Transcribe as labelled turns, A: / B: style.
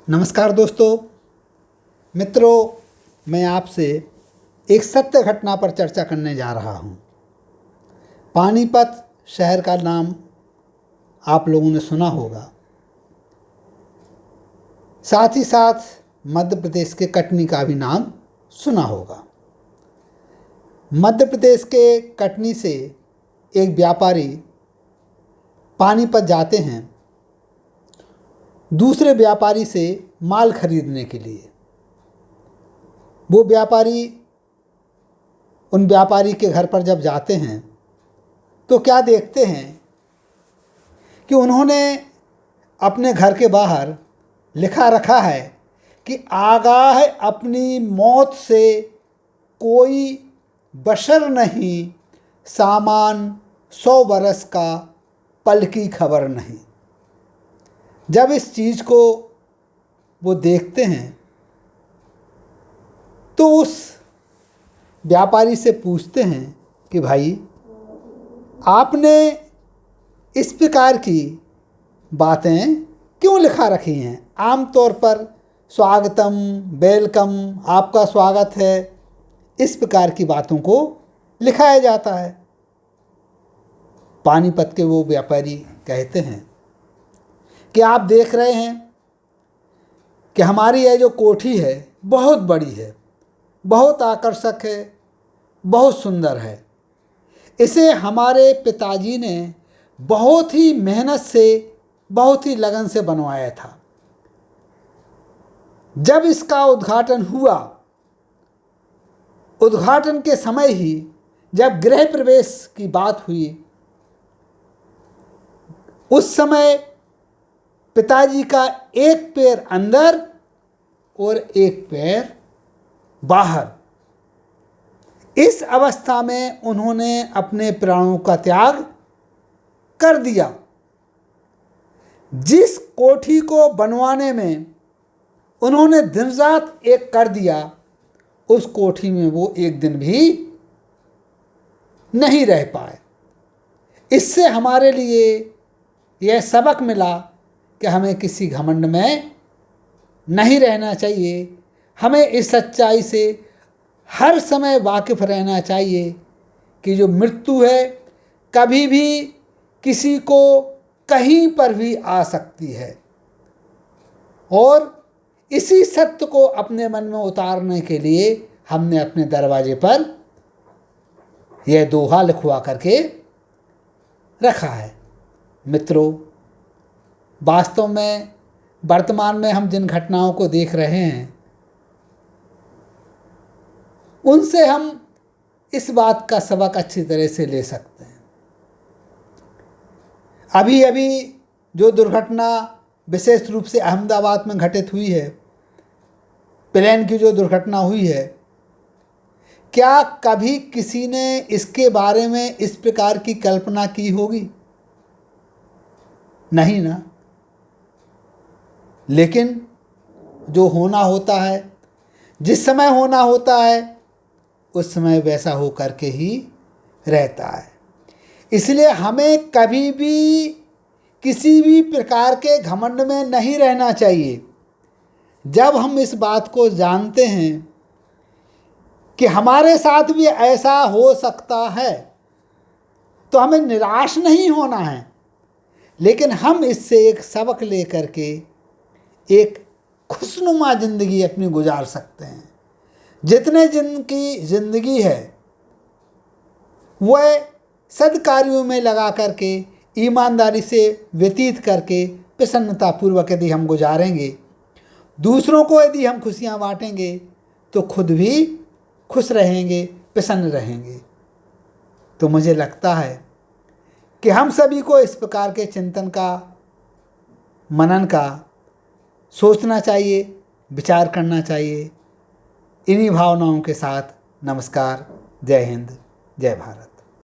A: नमस्कार दोस्तों, मित्रों, मैं आपसे एक सत्य घटना पर चर्चा करने जा रहा हूँ। पानीपत शहर का नाम आप लोगों ने सुना होगा, साथ ही साथ मध्य प्रदेश के कटनी का भी नाम सुना होगा। मध्य प्रदेश के कटनी से एक व्यापारी पानीपत जाते हैं दूसरे व्यापारी से माल खरीदने के लिए। वो व्यापारी उन व्यापारी के घर पर जब जाते हैं तो क्या देखते हैं कि उन्होंने अपने घर के बाहर लिखा रखा है कि आगाह अपनी मौत से कोई बशर नहीं, सामान 100 बरस का पल की खबर नहीं। जब इस चीज़ को वो देखते हैं तो उस व्यापारी से पूछते हैं कि भाई, आपने इस प्रकार की बातें क्यों लिखा रखी हैं? आमतौर पर स्वागतम, वेलकम, आपका स्वागत है, इस प्रकार की बातों को लिखाया जाता है। पानीपत के वो व्यापारी कहते हैं कि आप देख रहे हैं कि हमारी यह जो कोठी है बहुत बड़ी है, बहुत आकर्षक है, बहुत सुंदर है। इसे हमारे पिताजी ने बहुत ही मेहनत से, बहुत ही लगन से बनवाया था। जब इसका उद्घाटन हुआ, उद्घाटन के समय ही जब गृह प्रवेश की बात हुई, उस समय पिताजी का एक पैर अंदर और एक पैर बाहर। इस अवस्था में उन्होंने अपने प्राणों का त्याग कर दिया। जिस कोठी को बनवाने में उन्होंने दिन रात एक कर दिया, उस कोठी में वो एक दिन भी नहीं रह पाए। इससे हमारे लिए यह सबक मिला कि हमें किसी घमंड में नहीं रहना चाहिए। हमें इस सच्चाई से हर समय वाकिफ़ रहना चाहिए कि जो मृत्यु है कभी भी किसी को कहीं पर भी आ सकती है। और इसी सत्य को अपने मन में उतारने के लिए हमने अपने दरवाजे पर यह दोहा लिखवा करके रखा है। मित्रों, वास्तव में वर्तमान में हम जिन घटनाओं को देख रहे हैं, उनसे हम इस बात का सबक अच्छी तरह से ले सकते हैं। अभी अभी जो दुर्घटना विशेष रूप से अहमदाबाद में घटित हुई है, प्लेन की जो दुर्घटना हुई है, क्या कभी किसी ने इसके बारे में इस प्रकार की कल्पना की होगी? नहीं ना। लेकिन जो होना होता है, जिस समय होना होता है, उस समय वैसा हो करके ही रहता है। इसलिए हमें कभी भी किसी भी प्रकार के घमंड में नहीं रहना चाहिए। जब हम इस बात को जानते हैं कि हमारे साथ भी ऐसा हो सकता है, तो हमें निराश नहीं होना है, लेकिन हम इससे एक सबक लेकर के एक खुशनुमा ज़िंदगी अपनी गुजार सकते हैं। जितने दिन की ज़िंदगी है वह सद्कार्यों में लगा करके, ईमानदारी से व्यतीत करके, प्रसन्नतापूर्वक यदि हम गुजारेंगे, दूसरों को यदि हम खुशियाँ बांटेंगे, तो खुद भी खुश रहेंगे, प्रसन्न रहेंगे। तो मुझे लगता है कि हम सभी को इस प्रकार के चिंतन का, मनन का सोचना चाहिए, विचार करना चाहिए। इन्हीं भावनाओं के साथ नमस्कार, जय हिंद, जय भारत।